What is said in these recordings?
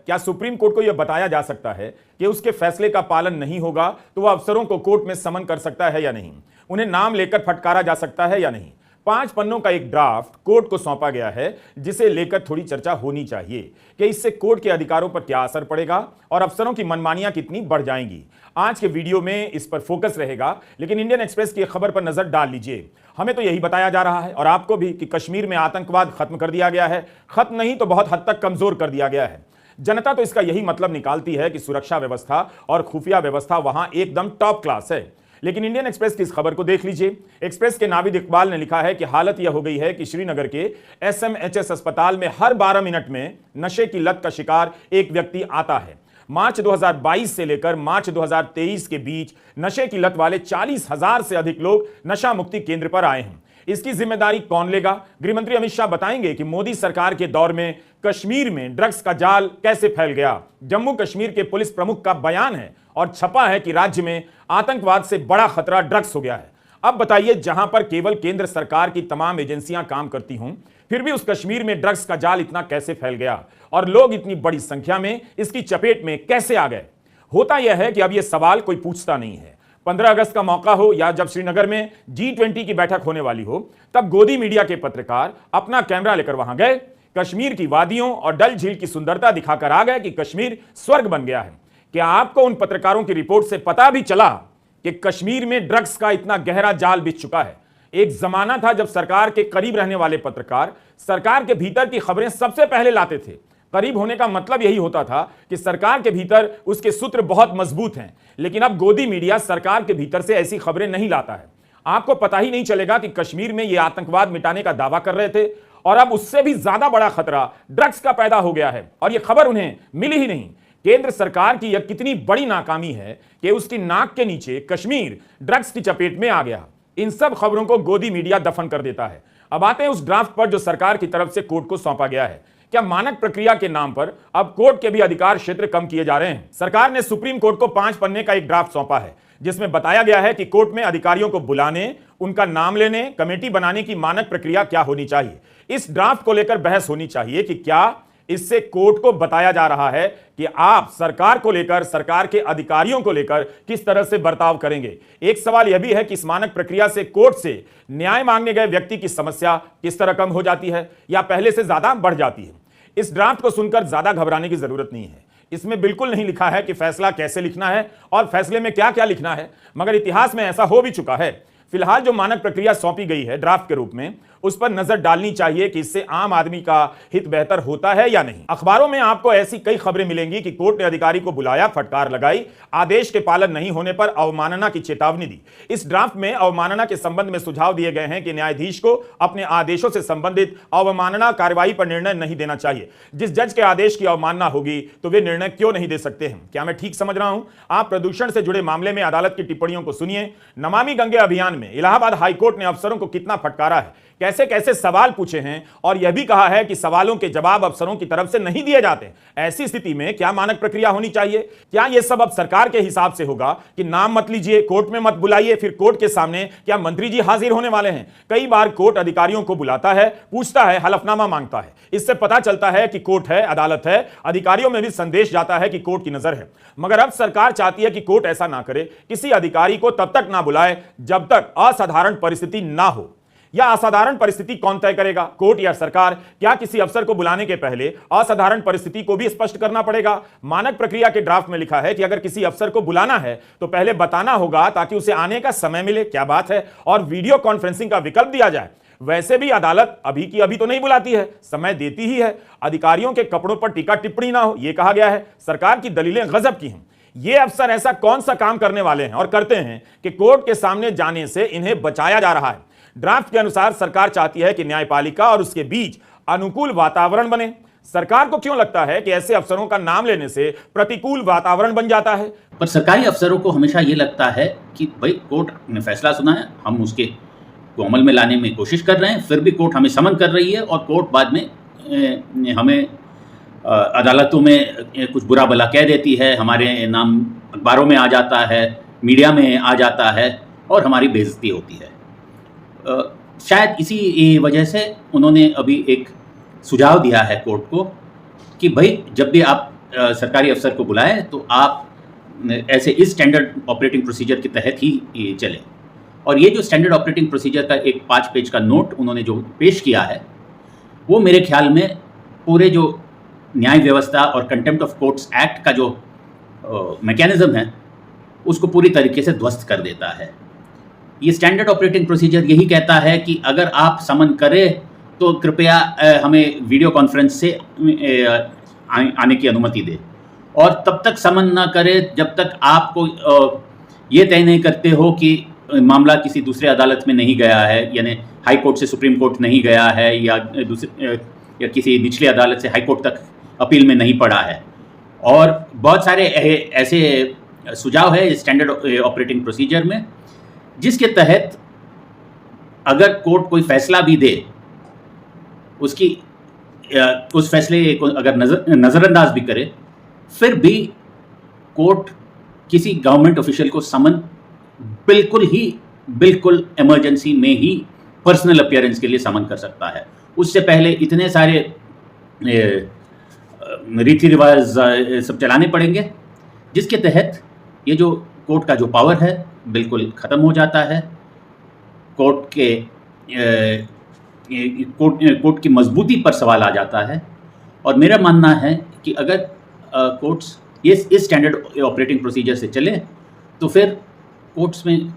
क्या supreme court को यह बताया जा सकता है कि उसके फैसले का पालन नहीं होगा तो वह अफसरों को कोर्ट में समन कर सकता है या नहीं? उन्हें नाम लेकर फटकारा जा सकता है या नहीं? 5 पन्नों का एक ड्राफ्ट कोर्ट को सौंपा गया है, जिसे लेकर थोड़ी चर्चा होनी चाहिए कि इससे कोर्ट के अधिकारों पर क्या असर पड़ेगा और अफसरों की मनमानियां कितनी बढ़ जाएंगी। आज के वीडियो में इस पर फोकस रहेगा, लेकिन इंडियन एक्सप्रेस की खबर पर नजर डाल लीजिए। हमें तो यही बताया जा रहा है और आपको भी कि कश्मीर में आतंकवाद खत्म कर दिया गया है, खत्म नहीं तो बहुत हद तक कमजोर कर दिया गया है। जनता तो इसका यही मतलब निकालती है कि सुरक्षा व्यवस्था और खुफिया व्यवस्था वहां एकदम टॉप क्लास है। लेकिन इंडियन एक्सप्रेस की इस खबर को देख लीजिए। एक्सप्रेस के नाविद इकबाल ने लिखा है कि हालत यह हो गई है कि श्रीनगर के SMHS अस्पताल में हर 12 मिनट में नशे की लत का शिकार एक व्यक्ति आता है। मार्च 2022 से लेकर मार्च 2023 के बीच नशे की लत वाले 40,000 से अधिक लोग नशा मुक्ति केंद्र पर आए हैं। इसकी जिम्मेदारी कौन लेगा? गृहमंत्री अमित शाह बताएंगे कि मोदी सरकार के दौर में कश्मीर में ड्रग्स का जाल कैसे फैल गया। जम्मू कश्मीर के पुलिस प्रमुख का बयान है और छपा है कि राज्य में आतंकवाद से बड़ा खतरा ड्रग्स हो गया है। अब बताइए, जहां पर केवल केंद्र सरकार की तमाम एजेंसियां काम करती हों, फिर भी उस कश्मीर में ड्रग्स का जाल इतना कैसे फैल गया और लोग इतनी बड़ी संख्या में इसकी चपेट में कैसे आ गए? होता यह है कि अब यह सवाल कोई पूछता नहीं है। 15 अगस्त का मौका हो या जब श्रीनगर में G20 की बैठक होने वाली हो, तब गोदी मीडिया के पत्रकार अपना कैमरा लेकर वहां गए, कश्मीर की वादियों और डल झील की सुंदरता दिखाकर आ गए कि कश्मीर स्वर्ग बन गया है। क्या आपको उन पत्रकारों की रिपोर्ट से पता भी चला कि कश्मीर में ड्रग्स का इतना गहरा जाल बिछ चुका है? एक जमाना था जब सरकार के करीब रहने वाले पत्रकार सरकार के भीतर की खबरें सबसे पहले लाते थे। करीब होने का मतलब यही होता था कि सरकार के भीतर उसके सूत्र बहुत मजबूत हैं। लेकिन अब गोदी मीडिया सरकार के भीतर से ऐसी खबरें नहीं लाता है। आपको पता ही नहीं चलेगा कि कश्मीर में यह आतंकवाद मिटाने का दावा कर रहे थे और अब उससे भी ज्यादा बड़ा खतरा ड्रग्स का पैदा हो गया है और यह खबर उन्हें मिली ही नहीं। केंद्र सरकार की यह कितनी बड़ी नाकामी है कि उसकी नाक के नीचे कश्मीर ड्रग्स की चपेट में आ गया। इन सब खबरों को गोदी मीडिया दफन कर देता है। अब आते हैं उस ड्राफ्ट पर जो सरकार की तरफ से कोर्ट को सौंपा गया है। क्या मानक प्रक्रिया के नाम पर अब कोर्ट के भी अधिकार क्षेत्र कम किए जा रहे हैं? सरकार ने सुप्रीम कोर्ट को 5 पन्ने का एक ड्राफ्ट सौंपा है, जिसमें बताया गया है कि कोर्ट में अधिकारियों को बुलाने, उनका नाम लेने, कमेटी बनाने की मानक प्रक्रिया क्या होनी चाहिए। इस ड्राफ्ट को लेकर बहस होनी चाहिए कि क्या इससे कोर्ट को बताया जा रहा है कि आप सरकार को लेकर, सरकार के अधिकारियों को लेकर किस तरह से बर्ताव करेंगे। एक सवाल यह भी है कि इस मानक प्रक्रिया से कोर्ट से न्याय मांगने गए व्यक्ति की समस्या किस तरह कम हो जाती है या पहले से ज्यादा बढ़ जाती है। इस ड्राफ्ट को सुनकर ज्यादा घबराने की जरूरत नहीं है। इसमें बिल्कुल नहीं लिखा है कि फैसला कैसे लिखना है और फैसले में क्या क्या लिखना है, मगर इतिहास में ऐसा हो भी चुका है। फिलहाल जो मानक प्रक्रिया सौंपी गई है ड्राफ्ट के रूप में, उस पर नजर डालनी चाहिए कि इससे आम आदमी का हित बेहतर होता है या नहीं। अखबारों में आपको ऐसी कई खबरें मिलेंगी कि कोर्ट ने अधिकारी को बुलाया, फटकार लगाई, आदेश के पालन नहीं होने पर अवमानना की चेतावनी दी। इस ड्राफ्ट में अवमानना के संबंध में सुझाव दिए गए हैं कि न्यायाधीश को अपने आदेशों से संबंधित अवमानना कार्रवाई पर निर्णय नहीं देना चाहिए। जिस जज के आदेश की अवमानना होगी तो वे निर्णय क्यों नहीं दे सकते हैं? क्या मैं ठीक समझ रहा हूं? आप प्रदूषण से जुड़े मामले में अदालत की टिप्पणियों को सुनिए। नमामि गंगे अभियान में इलाहाबाद हाईकोर्ट ने अफसरों को कितना फटकारा है, कैसे कैसे सवाल पूछे हैं और यह भी कहा है कि सवालों के जवाब अफसरों की तरफ से नहीं दिए जाते। ऐसी स्थिति में क्या मानक प्रक्रिया होनी चाहिए? क्या यह सब अब सरकार के हिसाब से होगा कि नाम मत लीजिए, कोर्ट में मत बुलाइए, फिर कोर्ट के सामने क्या मंत्री जी हाजिर होने वाले हैं? कई बार कोर्ट अधिकारियों को बुलाता है, पूछता है, हलफनामा मांगता है। इससे पता चलता है कि कोर्ट है, अदालत है। अधिकारियों में भी संदेश जाता है कि कोर्ट की नजर है। मगर अब सरकार चाहती है कि कोर्ट ऐसा ना करे, किसी अधिकारी को तब तक ना बुलाए जब तक असाधारण परिस्थिति ना हो। या असाधारण परिस्थिति कौन तय करेगा, कोर्ट या सरकार? क्या किसी अफसर को बुलाने के पहले असाधारण परिस्थिति को भी स्पष्ट करना पड़ेगा? मानक प्रक्रिया के ड्राफ्ट में लिखा है कि अगर किसी अफसर को बुलाना है तो पहले बताना होगा ताकि उसे आने का समय मिले। क्या बात है! और वीडियो कॉन्फ्रेंसिंग का विकल्प दिया जाए। वैसे भी अदालत अभी की अभी तो नहीं बुलाती है, समय देती ही है। अधिकारियों के कपड़ों पर टीका टिप्पणी ना हो, यह कहा गया है। सरकार की दलीलें गजब की हैं। ये अफसर ऐसा कौन सा काम करने वाले हैं और करते हैं कि कोर्ट के सामने जाने से इन्हें बचाया जा रहा है? ड्राफ्ट के अनुसार सरकार चाहती है कि न्यायपालिका और उसके बीच अनुकूल वातावरण बने। सरकार को क्यों लगता है कि ऐसे अफसरों का नाम लेने से प्रतिकूल वातावरण बन जाता है? पर सरकारी अफसरों को हमेशा ये लगता है कि भाई कोर्ट ने फैसला सुना है, हम उसके को अमल में लाने में कोशिश कर रहे हैं, फिर भी कोर्ट हमें समन कर रही है और कोर्ट बाद में हमें अदालतों में कुछ बुरा भला कह देती है, हमारे नाम अखबारों में आ जाता है, मीडिया में आ जाता है और हमारी बेइज्जती होती है। शायद इसी वजह से उन्होंने अभी एक सुझाव दिया है कोर्ट को कि भाई जब भी आप सरकारी अफसर को बुलाएं तो आप ऐसे इस स्टैंडर्ड ऑपरेटिंग प्रोसीजर के तहत ही चलें। और ये जो स्टैंडर्ड ऑपरेटिंग प्रोसीजर का एक 5 पेज का नोट उन्होंने जो पेश किया है, वो मेरे ख्याल में पूरे जो न्याय व्यवस्था और कंटेम्प्ट ऑफ कोर्ट्स एक्ट का जो मैकेनिज्म है उसको पूरी तरीके से ध्वस्त कर देता है। ये स्टैंडर्ड ऑपरेटिंग प्रोसीजर यही कहता है कि अगर आप समन करें तो कृपया हमें वीडियो कॉन्फ्रेंस से आने की अनुमति दें, और तब तक समन ना करें जब तक आपको ये तय नहीं करते हो कि मामला किसी दूसरे अदालत में नहीं गया है, यानी हाई कोर्ट से सुप्रीम कोर्ट नहीं गया है या किसी निचली अदालत से हाई कोर्ट तक अपील में नहीं पड़ा है। और बहुत सारे ऐसे सुझाव है स्टैंडर्ड ऑपरेटिंग प्रोसीजर में जिसके तहत अगर कोर्ट कोई फैसला भी दे, उस फैसले को अगर नज़रअंदाज भी करे, फिर भी कोर्ट किसी गवर्नमेंट ऑफिशियल को समन बिल्कुल इमरजेंसी में ही पर्सनल अपीयरेंस के लिए समन कर सकता है। उससे पहले इतने सारे रीति रिवाज सब चलाने पड़ेंगे, जिसके तहत ये जो कोर्ट का जो पावर है बिल्कुल ख़त्म हो जाता है। कोर्ट की मजबूती पर सवाल आ जाता है। और मेरा मानना है कि अगर कोर्ट्स इस स्टैंडर्ड ऑपरेटिंग प्रोसीजर से चले तो फिर कोर्ट्स में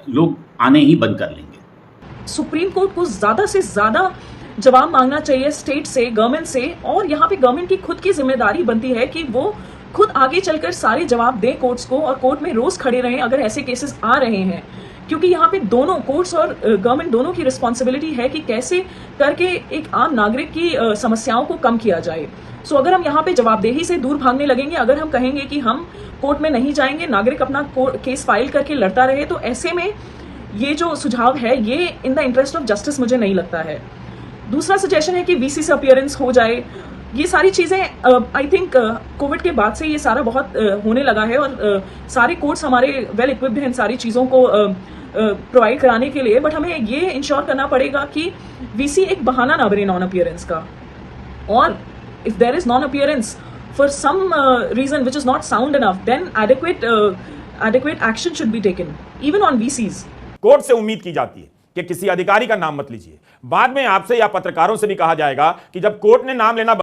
लोग आने ही बंद कर लेंगे। सुप्रीम कोर्ट को ज़्यादा से ज़्यादा जवाब मांगना चाहिए स्टेट से, गवर्नमेंट से, और यहाँ पे गवर्नमेंट की खुद की जिम्मेदारी बनती है कि वो खुद आगे चलकर सारे जवाब दें कोर्ट्स को और कोर्ट में रोज खड़े रहें अगर ऐसे केसेस आ रहे हैं, क्योंकि यहाँ पे दोनों कोर्ट्स और गवर्नमेंट दोनों की रिस्पॉन्सिबिलिटी है कि कैसे करके एक आम नागरिक की समस्याओं को कम किया जाए। सो अगर हम यहाँ पे जवाबदेही से दूर भागने लगेंगे, अगर हम कहेंगे कि हम कोर्ट में नहीं जाएंगे, नागरिक अपना केस फाइल करके लड़ता रहे, तो ऐसे में ये जो सुझाव है ये in the interest of justice मुझे नहीं लगता है। दूसरा सजेशन है कि वीसी से अपीयरेंस हो जाए। ये सारी चीज़ें आई थिंक कोविड के बाद से ये सारा बहुत होने लगा है और सारे कोर्ट्स हमारे वेल इक्विप्ड हैं इन सारी चीज़ों को प्रोवाइड कराने के लिए। बट हमें ये इंश्योर करना पड़ेगा कि वीसी एक बहाना ना बने नॉन अपीयरेंस का, और if there is non-appearance for some reason which is not sound enough, then adequate action should be taken, even on VCs. Court से उम्मीद की जाती है कि किसी अधिकारी का नाम मत लीजिए। बाद में आपसे या पत्रकारों से भी कहा जाएगा कि जब कोर्ट ने नाम लेना